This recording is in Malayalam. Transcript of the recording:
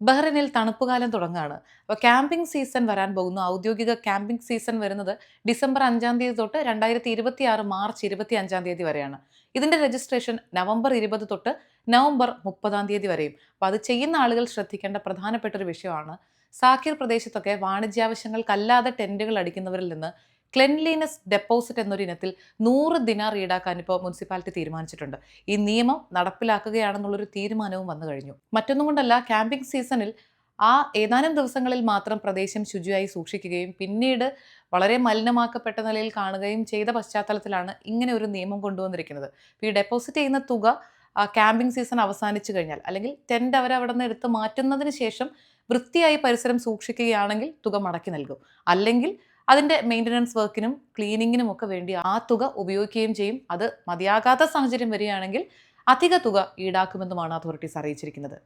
ബഹ്റിനിൽ തണുപ്പുകാലം തുടങ്ങുകയാണ്. അപ്പോൾ ക്യാമ്പിംഗ് സീസൺ വരാൻ പോകുന്നു. ഔദ്യോഗിക ക്യാമ്പിംഗ് സീസൺ വരുന്നത് ഡിസംബർ 5 തീയതി തൊട്ട് 2026 മാർച്ച് 25 വരെയാണ്. ഇതിന്റെ രജിസ്ട്രേഷൻ നവംബർ 20 തൊട്ട് നവംബർ 30 വരെയും. അപ്പോൾ അത് ചെയ്യുന്ന ആളുകൾ ശ്രദ്ധിക്കേണ്ട പ്രധാനപ്പെട്ട ഒരു വിഷയമാണ്. സാക്കിർ പ്രദേശത്തൊക്കെ വാണിജ്യാവശ്യങ്ങൾക്കല്ലാതെ ടെന്റുകൾ അടിക്കുന്നവരിൽ നിന്ന് ക്ലെൻലിനെസ് ഡെപ്പോസിറ്റ് എന്നൊരു ഇനത്തിൽ 100 ദിനാർ ഈടാക്കാൻ ഇപ്പോൾ മുനിസിപ്പാലിറ്റി തീരുമാനിച്ചിട്ടുണ്ട്. ഈ നിയമം നടപ്പിലാക്കുകയാണെന്നുള്ളൊരു തീരുമാനവും വന്നു കഴിഞ്ഞു. മറ്റൊന്നും കൊണ്ടല്ല, ക്യാമ്പിംഗ് സീസണിൽ ഏതാനും ദിവസങ്ങളിൽ മാത്രം പ്രദേശം ശുചിയായി സൂക്ഷിക്കുകയും പിന്നീട് വളരെ മലിനമാക്കപ്പെട്ട നിലയിൽ കാണുകയും ചെയ്ത പശ്ചാത്തലത്തിലാണ് ഇങ്ങനെ ഒരു നിയമം കൊണ്ടുവന്നിരിക്കുന്നത്. ഈ ഡെപ്പോസിറ്റ് ചെയ്യുന്ന തുക ക്യാമ്പിംഗ് സീസൺ അവസാനിച്ചു കഴിഞ്ഞാൽ, അല്ലെങ്കിൽ ടെന്റ് അവിടെ നിന്ന് എടുത്ത് മാറ്റുന്നതിന് ശേഷം വൃത്തിയായി പരിസരം സൂക്ഷിക്കുകയാണെങ്കിൽ തുക മടക്കി നൽകും. അല്ലെങ്കിൽ അതിൻ്റെ മെയിൻ്റനൻസ് വർക്കിനും ക്ലീനിങ്ങിനും ഒക്കെ വേണ്ടി ആ തുക ഉപയോഗിക്കുകയും ചെയ്യും. അത് മതിയാകാത്ത സാഹചര്യം വരികയാണെങ്കിൽ അധിക തുക ഈടാക്കുമെന്നുമാണ് അതോറിറ്റീസ് അറിയിച്ചിരിക്കുന്നത്.